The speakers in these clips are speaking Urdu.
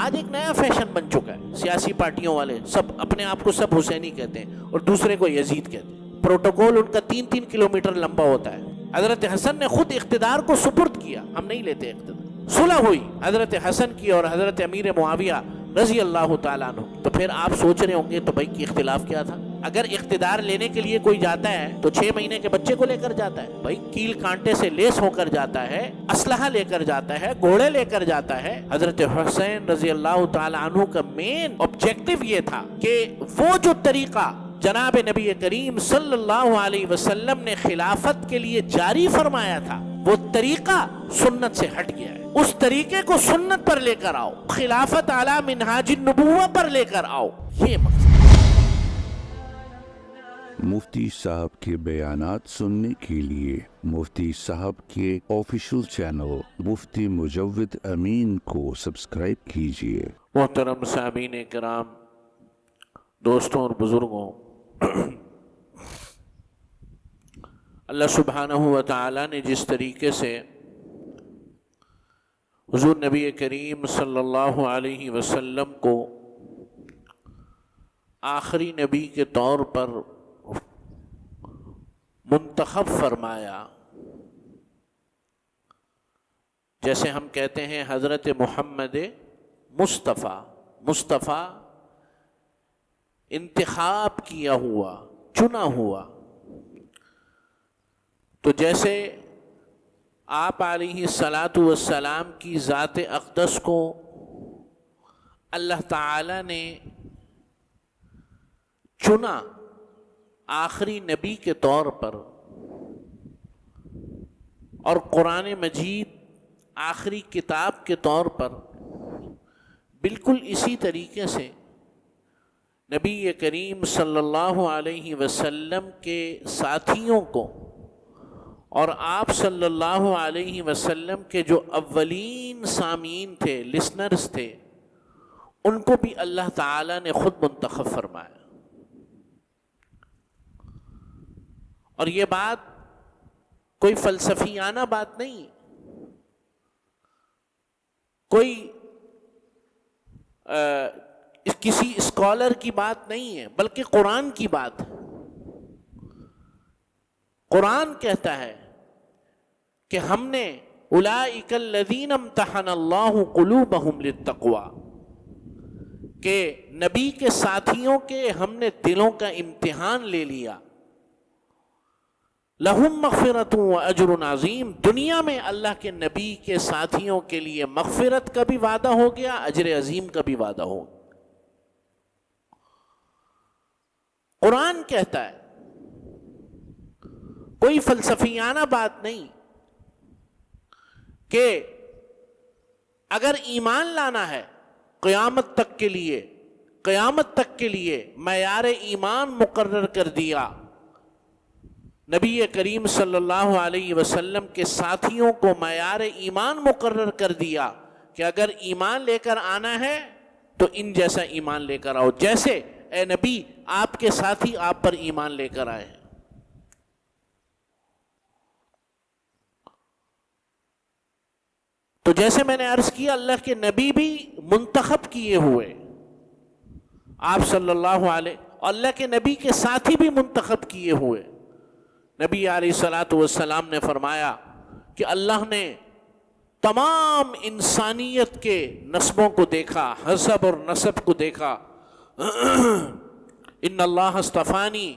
آج ایک نیا فیشن بن چکا ہے، سیاسی پارٹیوں والے سب اپنے آپ کو سب حسینی کہتے ہیں اور دوسرے کو یزید کہتے ہیں، پروٹوکول ان کا 3-3 کلومیٹر لمبا ہوتا ہے۔ حضرت حسن نے خود اقتدار کو سپرد کیا، ہم نہیں لیتے اقتدار۔ صلح ہوئی حضرت حسن کی اور حضرت امیر معاویہ رضی اللہ تعالیٰ عنہ، تو پھر آپ سوچ رہے ہوں گے تو بھائی کی اختلاف کیا تھا؟ اگر اقتدار لینے کے لیے کوئی جاتا ہے تو 6 مہینے کے بچے کو لے کر جاتا ہے، بھائی کیل کانٹے سے لیس ہو کر جاتا ہے، اسلحہ لے کر جاتا ہے، گھوڑے لے کر جاتا ہے۔ حضرت حسین رضی اللہ تعالیٰ عنہ کا مین آبجیکٹو یہ تھا کہ وہ جو طریقہ جناب نبی کریم صلی اللہ علیہ وسلم نے خلافت کے لیے جاری فرمایا تھا، وہ طریقہ سنت سے ہٹ گیا ہے، اس طریقے کو سنت پر لے کر آؤ، خلافت علی منہاج النبوہ پر لے کر آؤ، یہ مقصد۔ مفتی صاحب کے بیانات سننے کے لیے مفتی صاحب کے آفیشیل چینل مفتی مجود امین کو سبسکرائب کیجیے۔ محترم سامعین کرام، دوستوں اور بزرگوں، اللہ سبحانہ و تعالی نے جس طریقے سے حضور نبی کریم صلی اللہ علیہ وسلم کو آخری نبی کے طور پر منتخب فرمایا، جیسے ہم کہتے ہیں حضرت محمد مصطفیٰ، مصطفیٰ انتخاب کیا ہوا، چنا ہوا، تو جیسے آپ علیہ الصلاۃ والسلام کی ذات اقدس کو اللہ تعالی نے چنا آخری نبی کے طور پر، اور قرآن مجید آخری کتاب کے طور پر، بالکل اسی طریقے سے نبی کریم صلی اللہ علیہ وسلم کے ساتھیوں کو اور آپ صلی اللہ علیہ وسلم کے جو اولین سامعین تھے، لسنرز تھے، ان کو بھی اللہ تعالی نے خود منتخب فرمایا۔ اور یہ بات کوئی فلسفیانہ بات نہیں، کوئی کسی اسکالر کی بات نہیں ہے، بلکہ قرآن کی بات ہے۔ قرآن کہتا ہے کہ ہم نے اولئک الذین امتحن اللہ قلوبہم للتقوی، کہ نبی کے ساتھیوں کے ہم نے دلوں کا امتحان لے لیا۔ لہم مغفرۃ و اجر عظیم، دنیا میں اللہ کے نبی کے ساتھیوں کے لیے مغفرت کا بھی وعدہ ہو گیا، اجر عظیم کا بھی وعدہ ہو گیا۔ قرآن کہتا ہے، کوئی فلسفیانہ بات نہیں، کہ اگر ایمان لانا ہے قیامت تک کے لیے، قیامت تک کے لیے معیار ایمان مقرر کر دیا، نبی کریم صلی اللہ علیہ وسلم کے ساتھیوں کو معیار ایمان مقرر کر دیا کہ اگر ایمان لے کر آنا ہے تو ان جیسا ایمان لے کر آؤ، جیسے اے نبی آپ کے ساتھی آپ پر ایمان لے کر آئے ہیں۔ تو جیسے میں نے عرض کیا، اللہ کے نبی بھی منتخب کیے ہوئے، آپ صلی اللہ علیہ، اور اللہ کے نبی کے ساتھی بھی منتخب کیے ہوئے۔ نبی علیہ الصلاۃ والسلام نے فرمایا کہ اللہ نے تمام انسانیت کے نسبوں کو دیکھا، حسب اور نسب کو دیکھا۔ ان اللہ اصطفانی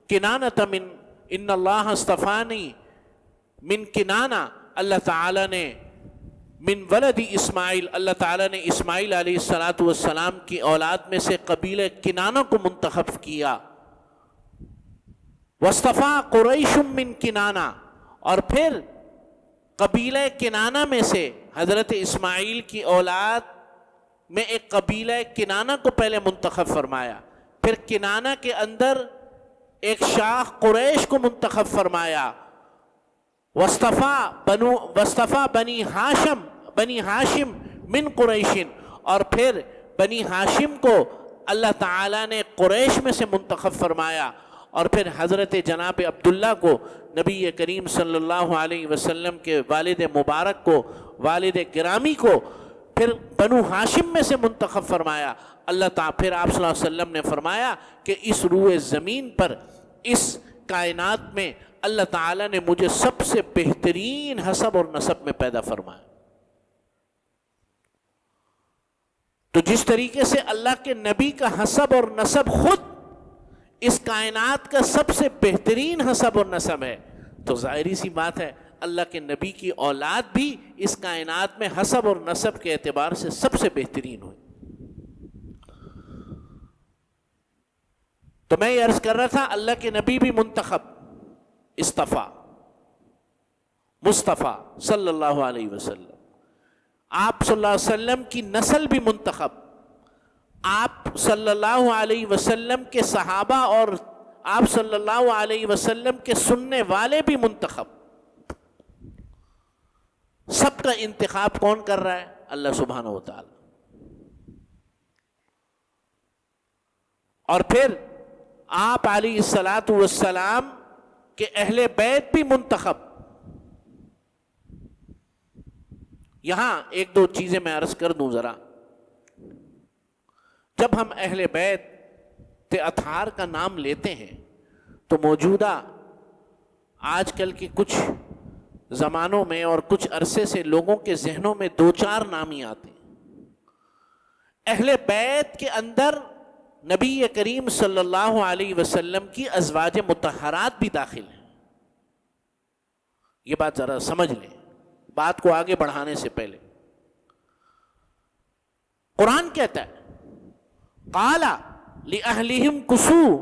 کنانۃ من، ان اللہ اصطفانی من کنانہ، اللہ تعالیٰ نے من ولد اسماعیل، اللہ تعالیٰ نے اسماعیل علیہ الصلاۃ والسلام کی اولاد میں سے قبیلہ کنانہ کو منتخب کیا۔ واصطفیٰ قریش من کنانہ، اور پھر قبیلہ کنانہ میں سے حضرت اسماعیل کی اولاد میں ایک قبیلہ کنانہ کو پہلے منتخب فرمایا، پھر کنانہ کے اندر ایک شاخ قریش کو منتخب فرمایا۔ واصطفیٰ بنی ہاشم من قریش، اور پھر بنی ہاشم کو اللہ تعالیٰ نے قریش میں سے منتخب فرمایا، اور پھر حضرت جناب عبداللہ کو، نبی کریم صلی اللہ علیہ وسلم کے والد مبارک کو، والد گرامی کو پھر بنو ہاشم میں سے منتخب فرمایا اللہ تعالیٰ. پھر آپ صلی اللہ علیہ وسلم نے فرمایا کہ اس روئے زمین پر، اس کائنات میں اللہ تعالیٰ نے مجھے سب سے بہترین حسب اور نسب میں پیدا فرمایا. تو جس طریقے سے اللہ کے نبی کا حسب اور نسب خود اس کائنات کا سب سے بہترین حسب اور نسب ہے، تو ظاہری سی بات ہے اللہ کے نبی کی اولاد بھی اس کائنات میں حسب اور نسب کے اعتبار سے سب سے بہترین ہوئی. تو میں یہ عرض کر رہا تھا اللہ کے نبی بھی منتخب، اصطفیٰ، مصطفیٰ صلی اللہ علیہ وسلم. آپ صلی اللہ علیہ وسلم کی نسل بھی منتخب، آپ صلی اللہ علیہ وسلم کے صحابہ اور آپ صلی اللہ علیہ وسلم کے سننے والے بھی منتخب. سب کا انتخاب کون کر رہا ہے؟ اللہ سبحانہ و تعالی. اور پھر آپ علیہ الصلاۃ والسلام کے اہل بیت بھی منتخب. یہاں ایک دو چیزیں میں عرض کر دوں ذرا. جب ہم اہل بیت اطہار کا نام لیتے ہیں تو موجودہ آج کل کے کچھ زمانوں میں اور کچھ عرصے سے لوگوں کے ذہنوں میں دو چار نام ہی آتے ہیں. اہل بیت کے اندر نبی کریم صلی اللہ علیہ وسلم کی ازواج مطہرات بھی داخل ہیں. یہ بات ذرا سمجھ لیں بات کو آگے بڑھانے سے پہلے. قرآن کہتا ہے قال لأہلہم کثوا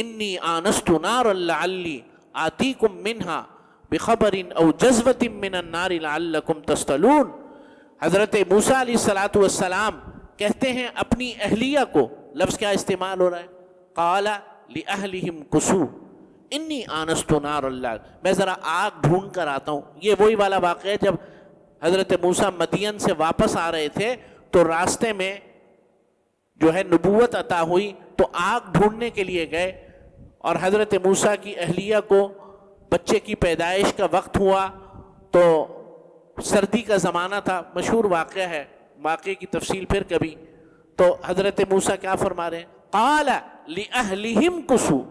انی آنست نارا لعلی آتیکم منہا بخبر او جذوۃ من النار لعلکم تصطلون. حضرت موسیٰ علیہ الصلوۃ والسلام کہتے ہیں اپنی اہلیہ کو، لفظ کیا استعمال ہو رہا ہے؟ قال لأہلہم کثوا انی آنست نارا لعلی، میں ذرا آگ ڈھونڈ کر آتا ہوں. یہ وہی والا واقعہ ہے جب حضرت موسیٰ مدین سے واپس آ رہے تھے تو راستے میں جو ہے نبوت عطا ہوئی تو آگ ڈھونڈنے کے لیے گئے، اور حضرت موسیٰ کی اہلیہ کو بچے کی پیدائش کا وقت ہوا تو سردی کا زمانہ تھا، مشہور واقعہ ہے، واقعے کی تفصیل پھر کبھی. تو حضرت موسیٰ کیا فرما رہے ہیں؟ قال لأہلہم کثوا.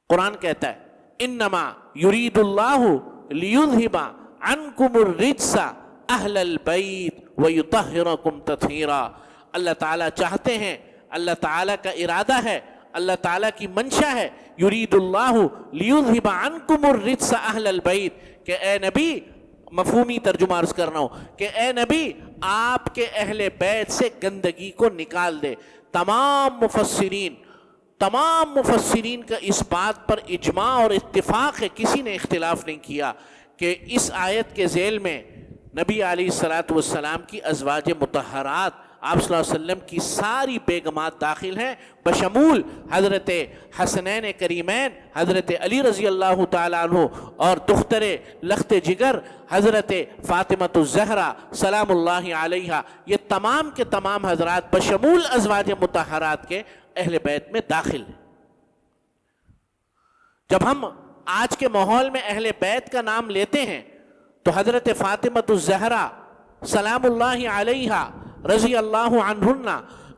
قرآن کہتا ہے انما یرید اللہ لیذہب عنکم الرجس اہل البیت ویطہرکم تطہیرا. اللہ تعالیٰ چاہتے ہیں، اللہ تعالیٰ کا ارادہ ہے، اللہ تعالیٰ کی منشا ہے، یرید اللہ لیذہب عنکم الرجس اہل البیت، کہ اے نبی، مفہومی ترجمہ عرض کرنا ہو کہ اے نبی آپ کے اہل بیت سے گندگی کو نکال دے. تمام مفسرین کا اس بات پر اجماع اور اتفاق ہے، کسی نے اختلاف نہیں کیا کہ اس آیت کے ذیل میں نبی علیہ الصلوۃ والسلام کی ازواج مطہرات آپ صلی اللہ علیہ وسلم کی ساری بیگمات داخل ہیں، بشمول حضرت حسنین کریمین حضرت علی رضی اللہ تعالیٰ عنہ اور دختر لخت جگر حضرت فاطمۃ الزہرا سلام اللہ علیہا. یہ تمام کے تمام حضرات بشمول ازواج مطہرات کے اہل بیت میں داخل ہیں. جب ہم آج کے ماحول میں اہل بیت کا نام لیتے ہیں تو حضرت فاطمۃ الزہرا سلام اللہ علیہا رضی اللہ عنہن،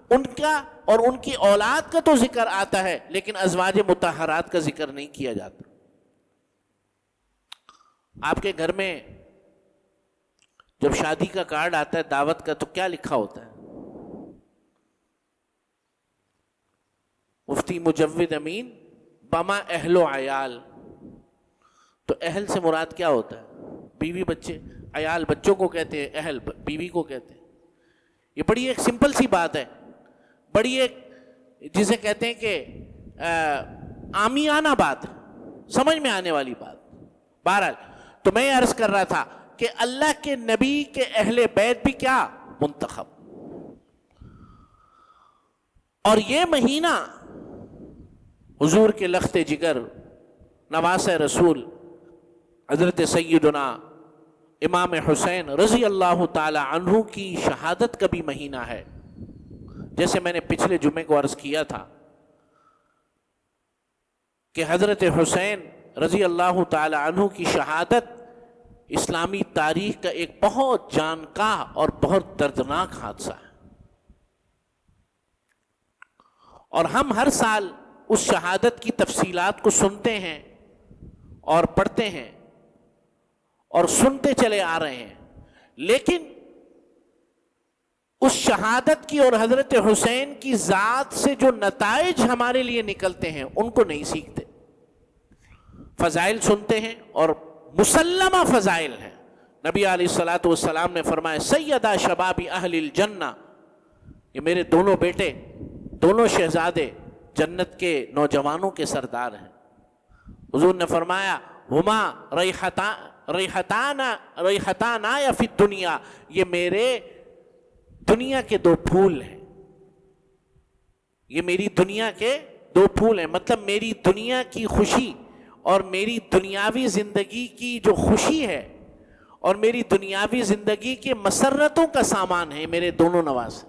ان کا اور ان کی اولاد کا تو ذکر آتا ہے لیکن ازواج مطہرات کا ذکر نہیں کیا جاتا. آپ کے گھر میں جب شادی کا کارڈ آتا ہے دعوت کا تو کیا لکھا ہوتا ہے؟ مفتی مجود امین بما اہل و عیال. تو اہل سے مراد کیا ہوتا ہے؟ بیوی بچے. عیال بچوں کو کہتے ہیں، اہل بیوی کو کہتے ہیں. یہ بڑی ایک سمپل سی بات ہے، بڑی ایک جسے کہتے ہیں کہ عامیانہ بات، سمجھ میں آنے والی بات. بہرحال تو میں یہ عرض کر رہا تھا کہ اللہ کے نبی کے اہل بیت بھی کیا؟ منتخب. اور یہ مہینہ حضور کے لخت جگر نواس رسول حضرت سیدنا امام حسین رضی اللہ تعالی عنہ کی شہادت کا بھی مہینہ ہے. جیسے میں نے پچھلے جمعے کو عرض کیا تھا کہ حضرت حسین رضی اللہ تعالی عنہ کی شہادت اسلامی تاریخ کا ایک بہت جانکاہ اور بہت دردناک حادثہ ہے، اور ہم ہر سال اس شہادت کی تفصیلات کو سنتے ہیں اور پڑھتے ہیں اور سنتے چلے آ رہے ہیں، لیکن اس شہادت کی اور حضرت حسین کی ذات سے جو نتائج ہمارے لیے نکلتے ہیں ان کو نہیں سیکھتے۔ فضائل سنتے ہیں اور مسلمہ فضائل ہیں۔ نبی علیہ الصلوۃ والسلام نے فرمایا سیدہ شباب اہل الجنہ، یہ میرے دونوں بیٹے، دونوں شہزادے جنت کے نوجوانوں کے سردار ہیں۔ حضور نے فرمایا ہما ریحتان فی الدنیا، یہ میرے دنیا کے دو پھول ہیں، یہ میری دنیا کے دو پھول ہیں، مطلب میری دنیا کی خوشی اور میری دنیاوی زندگی کی جو خوشی ہے اور میری دنیاوی زندگی کے مسرتوں کا سامان ہے میرے دونوں نواز۔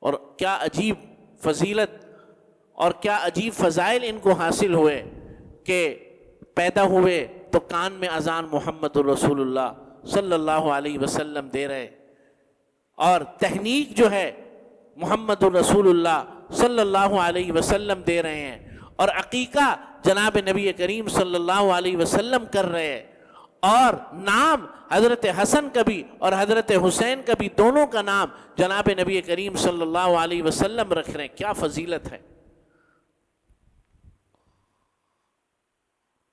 اور کیا عجیب فضیلت اور کیا عجیب فضائل ان کو حاصل ہوئے کہ پیدا ہوئے تو کان میں اذان محمد الرسول اللہ صلی اللہ علیہ وسلم دے رہے، اور تہنیک جو ہے محمد الرسول اللہ صلی اللہ علیہ وسلم دے رہے ہیں، اور عقیقہ جناب نبی کریم صلی اللہ علیہ وسلم کر رہے ہیں، اور نام حضرت حسن کا بھی اور حضرت حسین کا بھی، دونوں کا نام جناب نبی کریم صلی اللہ علیہ وسلم رکھ رہے ہیں۔ کیا فضیلت ہے!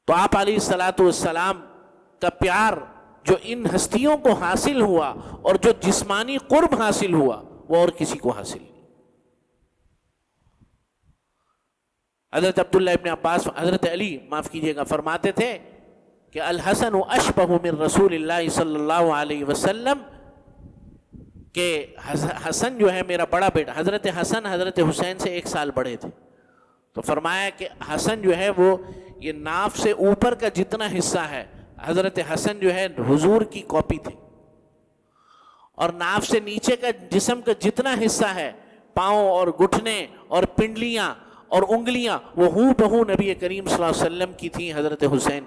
تو آپ علیہ الصلوۃ والسلام کا پیار جو ان ہستیوں کو حاصل ہوا اور جو جسمانی قرب حاصل ہوا وہ اور کسی کو حاصل نہیں۔ حضرت عبداللہ ابن عباس، حضرت علی معاف کیجئے گا، فرماتے تھے کہ الحسن اشبہ من رسول اللہ صلی اللہ علیہ وسلم، کہ حسن جو ہے میرا بڑا بیٹا، حضرت حسن حضرت حسین سے 1 سال بڑے تھے، تو فرمایا کہ حسن جو ہے وہ یہ ناف سے اوپر کا جتنا حصہ ہے، حضرت حسن جو ہے حضور کی کاپی تھے، اور ناف سے نیچے کا جسم کا جتنا حصہ ہے، پاؤں اور گھٹنے اور پنڈلیاں اور انگلیاں، وہ ہو بہو نبی کریم صلی اللہ علیہ وسلم کی تھیں حضرت حسین۔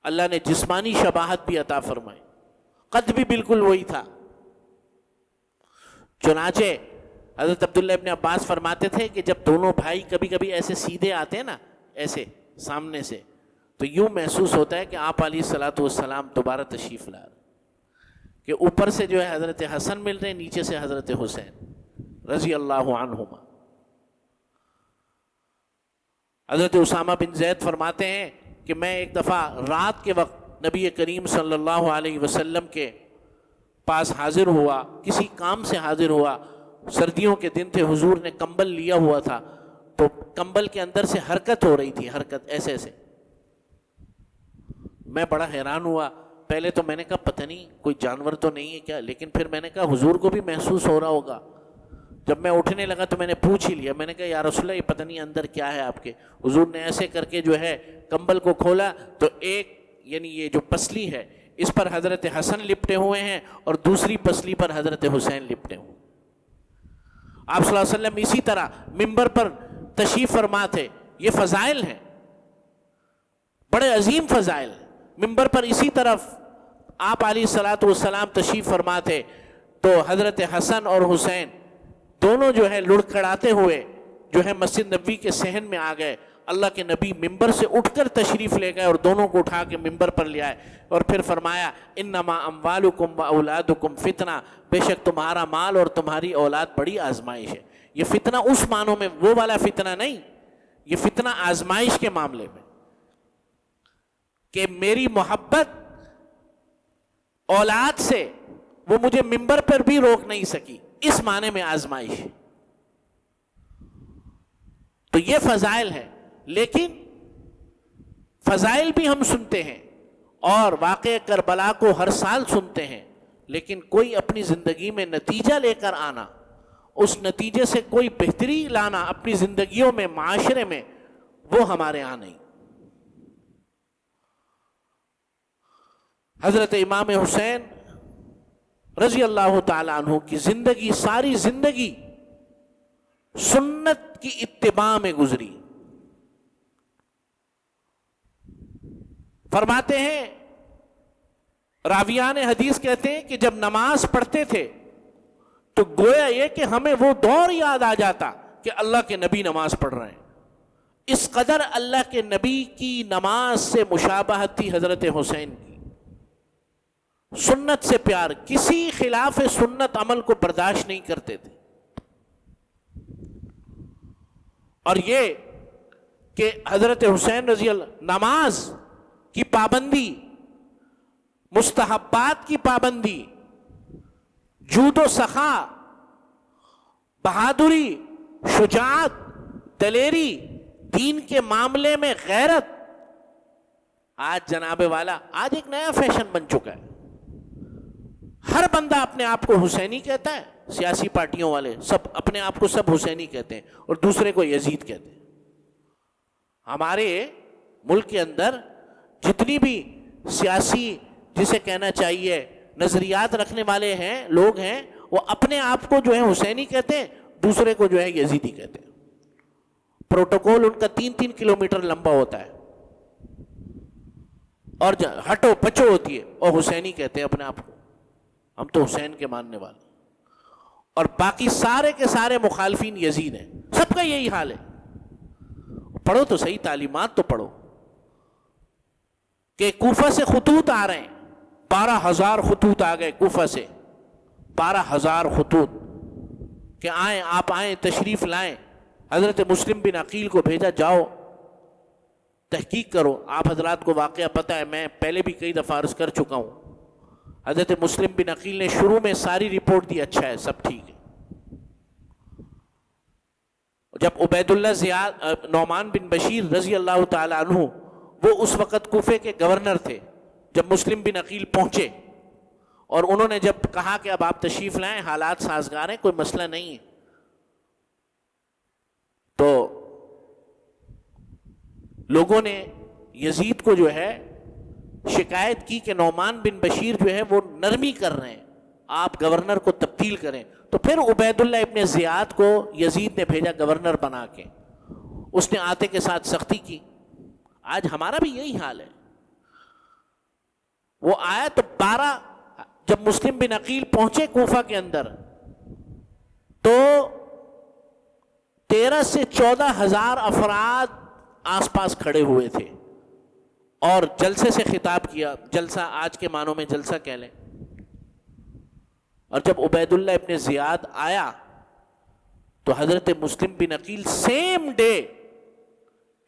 اللہ نے جسمانی شباہت بھی عطا فرمائی، قد بھی بالکل وہی تھا۔ چنانچہ حضرت عبداللہ ابن عباس فرماتے تھے کہ جب دونوں بھائی کبھی کبھی ایسے سیدھے آتے ہیں نا، ایسے سامنے سے، تو یوں محسوس ہوتا ہے کہ آپ علیہ الصلوۃ والسلام دوبارہ تشریف لا رہے، کہ اوپر سے جو ہے حضرت حسن مل رہے ہیں، نیچے سے حضرت حسین رضی اللہ عنہما۔ حضرت اسامہ بن زید فرماتے ہیں کہ میں ایک دفعہ رات کے وقت نبی کریم صلی اللہ علیہ وسلم کے پاس حاضر ہوا، کسی کام سے حاضر ہوا، سردیوں کے دن تھے، حضور نے کمبل لیا ہوا تھا، تو کمبل کے اندر سے حرکت ہو رہی تھی، حرکت ایسے ایسے۔ میں بڑا حیران ہوا، پہلے تو میں نے کہا پتہ نہیں کوئی جانور تو نہیں ہے کیا، لیکن پھر میں نے کہا حضور کو بھی محسوس ہو رہا ہوگا۔ جب میں اٹھنے لگا تو میں نے پوچھ ہی لیا، میں نے کہا یا رسول اللہ یہ پتہ نہیں اندر کیا ہے آپ کے۔ حضور نے ایسے کر کے جو ہے کمبل کو کھولا تو ایک یعنی یہ جو پسلی ہے اس پر حضرت حسن لپٹے ہوئے ہیں اور دوسری پسلی پر حضرت حسین لپٹے ہوئے۔ آپ صلی اللہ علیہ وسلم اسی طرح منبر پر تشریف فرما تھے۔ یہ فضائل ہیں، بڑے عظیم فضائل ہیں۔ منبر پر اسی طرف آپ علیہ الصلوۃ والسلام تشریف فرما تھے تو حضرت حسن اور حسین دونوں جو ہے لڑکھڑاتے ہوئے جو ہے مسجد نبوی کے صحن میں آ گئے۔ اللہ کے نبی منبر سے اٹھ کر تشریف لے گئے اور دونوں کو اٹھا کے منبر پر لے آئے، اور پھر فرمایا انما اموالکم و اولادکم فتنہ، بے شک تمہارا مال اور تمہاری اولاد بڑی آزمائش ہے۔ یہ فتنہ اس معنوں میں، وہ والا فتنہ نہیں، یہ فتنہ آزمائش کے معاملے میں، کہ میری محبت اولاد سے وہ مجھے منبر پر بھی روک نہیں سکی، اس معنی میں آزمائش۔ تو یہ فضائل ہے، لیکن فضائل بھی ہم سنتے ہیں اور واقعہ کربلا کو ہر سال سنتے ہیں، لیکن کوئی اپنی زندگی میں نتیجہ لے کر آنا، اس نتیجے سے کوئی بہتری لانا اپنی زندگیوں میں، معاشرے میں، وہ ہمارے ہاں نہیں۔ حضرت امام حسین رضی اللہ تعالی عنہ کی زندگی، ساری زندگی سنت کی اتباع میں گزری۔ فرماتے ہیں راویان حدیث کہتے ہیں کہ جب نماز پڑھتے تھے تو گویا یہ کہ ہمیں وہ دور یاد آ جاتا کہ اللہ کے نبی نماز پڑھ رہے ہیں. اس قدر اللہ کے نبی کی نماز سے مشابہت تھی حضرت حسین کی. سنت سے پیار، کسی خلاف سنت عمل کو برداشت نہیں کرتے تھے. اور یہ کہ حضرت حسین رضی اللہ نماز کی پابندی، مستحبات کی پابندی، جود و سخا، بہادری، شجاعت، دلیری، دین کے معاملے میں غیرت، آج جناب والا آج ایک نیا فیشن بن چکا ہے. ہر بندہ اپنے آپ کو حسینی کہتا ہے. سیاسی پارٹیوں والے سب اپنے آپ کو سب حسینی کہتے ہیں اور دوسرے کو یزید کہتے ہیں. ہمارے ملک کے اندر جتنی بھی سیاسی جسے کہنا چاہیے نظریات رکھنے والے ہیں لوگ ہیں، وہ اپنے آپ کو جو ہے حسینی کہتے ہیں، دوسرے کو جو ہے یزیدی کہتے ہیں. پروٹوکول ان کا 3-3 کلومیٹر لمبا ہوتا ہے اور ہٹو پچو ہوتی ہے اور حسینی کہتے ہیں اپنے آپ کو. ہم تو حسین کے ماننے والے، اور باقی سارے کے سارے مخالفین یزید ہیں. سب کا یہی حال ہے. پڑھو تو صحیح، تعلیمات تو پڑھو کہ کوفہ سے خطوط آ رہے ہیں. 12,000 خطوط آ گئے کوفہ سے، 12,000 خطوط کہ آئیں، آپ آئیں، تشریف لائیں. حضرت مسلم بن عقیل کو بھیجا، جاؤ تحقیق کرو. آپ حضرات کو واقعہ پتہ ہے، میں پہلے بھی کئی دفعہ عرض کر چکا ہوں. حضرت مسلم بن عقیل نے شروع میں ساری رپورٹ دی، اچھا ہے، سب ٹھیک ہے. جب عبید اللہ نعمان بن بشیر رضی اللہ تعالی عنہ، وہ اس وقت کوفے کے گورنر تھے، جب مسلم بن عقیل پہنچے اور انہوں نے جب کہا کہ اب آپ تشریف لائیں، حالات سازگار ہیں، کوئی مسئلہ نہیں ہے، تو لوگوں نے یزید کو جو ہے شکایت کی کہ نعمان بن بشیر جو ہے وہ نرمی کر رہے ہیں، آپ گورنر کو تبدیل کریں. تو پھر عبید اللہ ابن زیاد کو یزید نے بھیجا گورنر بنا کے. اس نے آتے کے ساتھ سختی کی. آج ہمارا بھی یہی حال ہے. وہ آیا تو جب مسلم بن عقیل پہنچے کوفہ کے اندر تو 13 سے 14,000 افراد آس پاس کھڑے ہوئے تھے اور جلسے سے خطاب کیا. جلسہ آج کے معنوں میں جلسہ کہہ لیں. اور جب عبید اللہ ابن زیاد آیا تو حضرت مسلم بن عقیل سیم ڈے،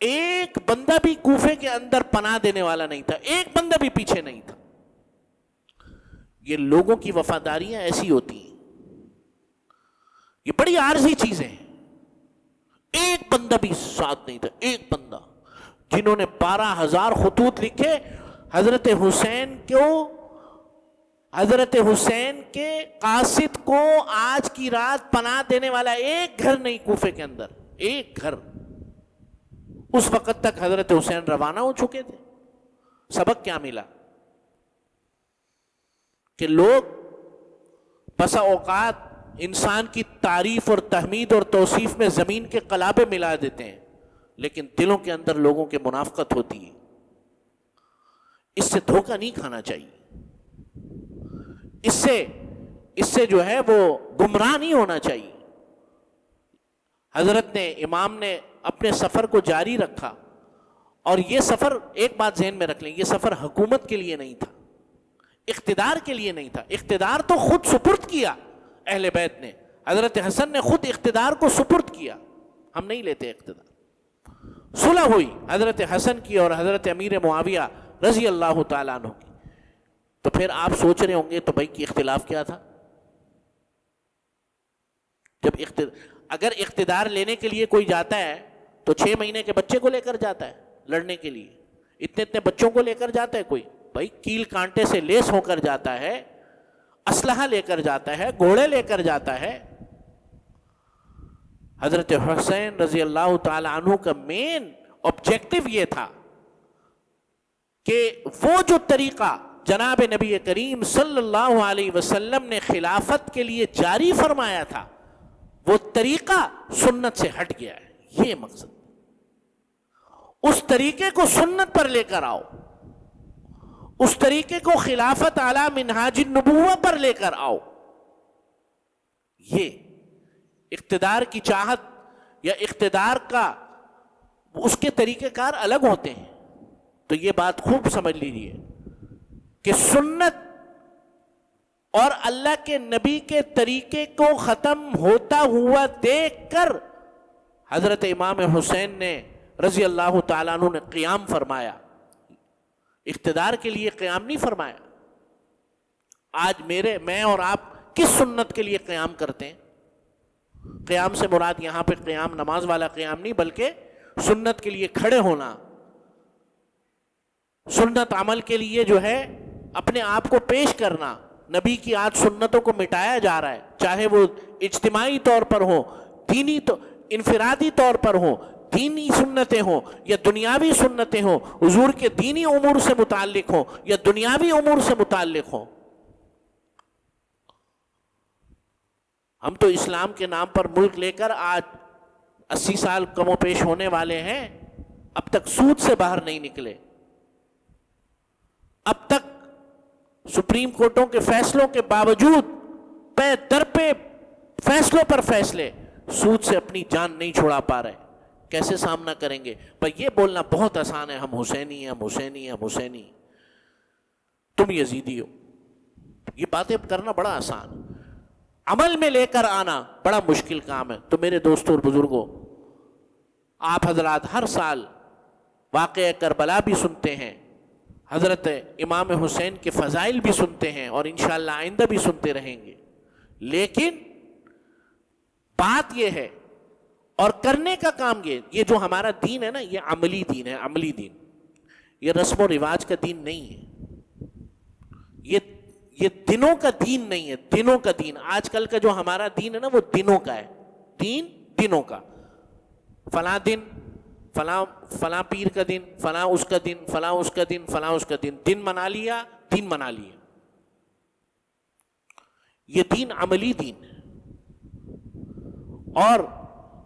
ایک بندہ بھی کوفے کے اندر پناہ دینے والا نہیں تھا، ایک بندہ بھی پیچھے نہیں تھا. یہ لوگوں کی وفاداریاں ایسی ہوتی ہیں، یہ بڑی عارضی چیزیں ہیں. ایک بندہ بھی ساتھ نہیں تھا، ایک بندہ. جنہوں نے 12,000 خطوط لکھے، حضرت حسین کے قاصد کو آج کی رات پناہ دینے والا ایک گھر نہیں کوفے کے اندر، ایک گھر. اس وقت تک حضرت حسین روانہ ہو چکے تھے. سبق کیا ملا؟ کہ لوگ بسا اوقات انسان کی تعریف اور تحمید اور توصیف میں زمین کے قلابے ملا دیتے ہیں، لیکن دلوں کے اندر لوگوں کے منافقت ہوتی ہے. اس سے دھوکہ نہیں کھانا چاہیے، اس سے جو ہے وہ گمراہ نہیں ہونا چاہیے. حضرت نے امام نے اپنے سفر کو جاری رکھا، اور یہ سفر ایک بات ذہن میں رکھ لیں، یہ سفر حکومت کے لیے نہیں تھا، اقتدار کے لیے نہیں تھا. اقتدار تو خود سپرد کیا اہل بیت نے. حضرت حسن نے خود اقتدار کو سپرد کیا. ہم نہیں لیتے اقتدار. صلح ہوئی حضرت حسن کی اور حضرت امیر معاویہ رضی اللہ تعالیٰ عنہ کی. تو پھر آپ سوچ رہے ہوں گے تو بھائی کی اختلاف کیا تھا؟ جب اگر اقتدار لینے کے لیے کوئی جاتا ہے تو 6 مہینے کے بچے کو لے کر جاتا ہے لڑنے کے لیے. اتنے بچوں کو لے کر جاتا ہے کوئی؟ بھائی کیل کانٹے سے لیس ہو کر جاتا ہے، اسلحہ لے کر جاتا ہے، گھوڑے لے کر جاتا ہے. حضرت حسین رضی اللہ تعالی عنہ کا مین آبجیکٹو یہ تھا کہ وہ جو طریقہ جناب نبی کریم صلی اللہ علیہ وسلم نے خلافت کے لیے جاری فرمایا تھا، وہ طریقہ سنت سے ہٹ گیا ہے. یہ مقصد، اس طریقے کو سنت پر لے کر آؤ. اس طریقے کو خلافت اعلی منہاج النبوہ پر لے کر آؤ. یہ اقتدار کی چاہت یا اقتدار کا اس کے طریقہ کار الگ ہوتے ہیں. تو یہ بات خوب سمجھ لیجیے کہ سنت اور اللہ کے نبی کے طریقے کو ختم ہوتا ہوا دیکھ کر حضرت امام حسین نے رضی اللہ تعالیٰ عنہ نے قیام فرمایا. اقتدار کے لیے قیام نہیں فرمایا. آج میں اور آپ کس سنت کے لیے قیام کرتے ہیں؟ قیام سے مراد یہاں پہ قیام نماز والا قیام نہیں، بلکہ سنت کے لیے کھڑے ہونا، سنت عمل کے لیے جو ہے اپنے آپ کو پیش کرنا. نبی کی آج سنتوں کو مٹایا جا رہا ہے، چاہے وہ اجتماعی طور پر ہو، دینی تو انفرادی طور پر ہو، دینی سنتیں ہوں یا دنیاوی سنتیں ہوں، حضور کے دینی امور سے متعلق ہوں یا دنیاوی امور سے متعلق ہوں. ہم تو اسلام کے نام پر ملک لے کر آج 80 سال کم و پیش ہونے والے ہیں، اب تک سود سے باہر نہیں نکلے. اب تک سپریم کورٹوں کے فیصلوں کے باوجود پے در پہ فیصلوں پر فیصلے، سود سے اپنی جان نہیں چھڑا پا رہے. کیسے سامنا کریں گے؟ پر یہ بولنا بہت آسان ہے، ہم حسینی ہیں، ہم حسینی ہیں، ہم حسینی، تم یزیدی ہو. یہ باتیں کرنا بڑا آسان، عمل میں لے کر آنا بڑا مشکل کام ہے. تو میرے دوستوں اور بزرگوں، آپ حضرات ہر سال واقعہ کربلا بھی سنتے ہیں، حضرت امام حسین کے فضائل بھی سنتے ہیں، اور انشاءاللہ آئندہ بھی سنتے رہیں گے. لیکن بات یہ ہے اور کرنے کا کام یہ جو ہمارا دین ہے نا، یہ عملی دین ہے. عملی دین، یہ رسم و رواج کا دین نہیں ہے، یہ دنوں کا دین نہیں ہے. دنوں کا دین، آج کل کا جو ہمارا دین ہے نا، وہ دنوں کا ہے. دین دنوں کا، فلاں دن فلاں پیر کا دن، فلاں اس کا دن، فلاں اس کا دن، فلاں اس کا دن، دن منا لیا، دن منا لیا. یہ دین عملی دین ہے. اور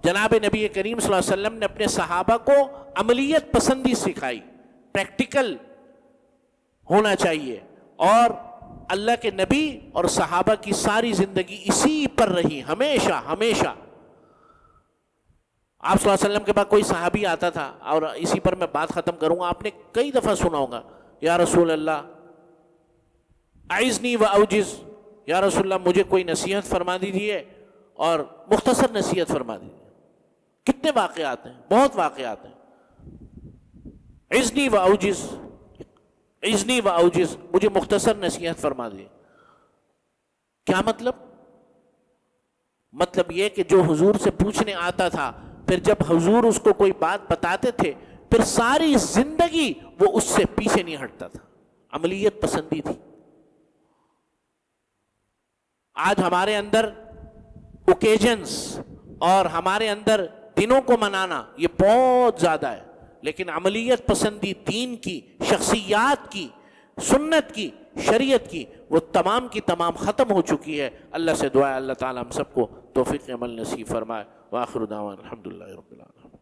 جناب نبی کریم صلی اللہ علیہ وسلم نے اپنے صحابہ کو عملیت پسندی سکھائی، پریکٹیکل ہونا چاہیے. اور اللہ کے نبی اور صحابہ کی ساری زندگی اسی پر رہی، ہمیشہ ہمیشہ. آپ صلی اللہ علیہ وسلم کے بعد کوئی صحابی آتا تھا، اور اسی پر میں بات ختم کروں گا، آپ نے کئی دفعہ سنا ہوگا، یا رسول اللہ اعذنی و اوجز، یا رسول اللہ مجھے کوئی نصیحت فرما دیجیے، اور مختصر نصیحت فرما دیجیے. کتنے واقعات ہیں، بہت واقعات ہیں. اعذنی و اوجز، اعذنی و اوجز، مجھے مختصر نصیحت فرما دیجیے. کیا مطلب یہ کہ جو حضور سے پوچھنے آتا تھا، پھر جب حضور اس کو کوئی بات بتاتے تھے، پھر ساری زندگی وہ اس سے پیچھے نہیں ہٹتا تھا. عملیت پسندی تھی. آج ہمارے اندر اوکیجنز اور ہمارے اندر دنوں کو منانا یہ بہت زیادہ ہے، لیکن عملیت پسندی دین کی، شخصیات کی، سنت کی، شریعت کی، وہ تمام کی تمام ختم ہو چکی ہے. اللہ سے دعا ہے اللہ تعالیٰ ہم سب کو توفیق عمل نصیب فرمائے. وآخر دعوانا الحمدللہ رب العالمین.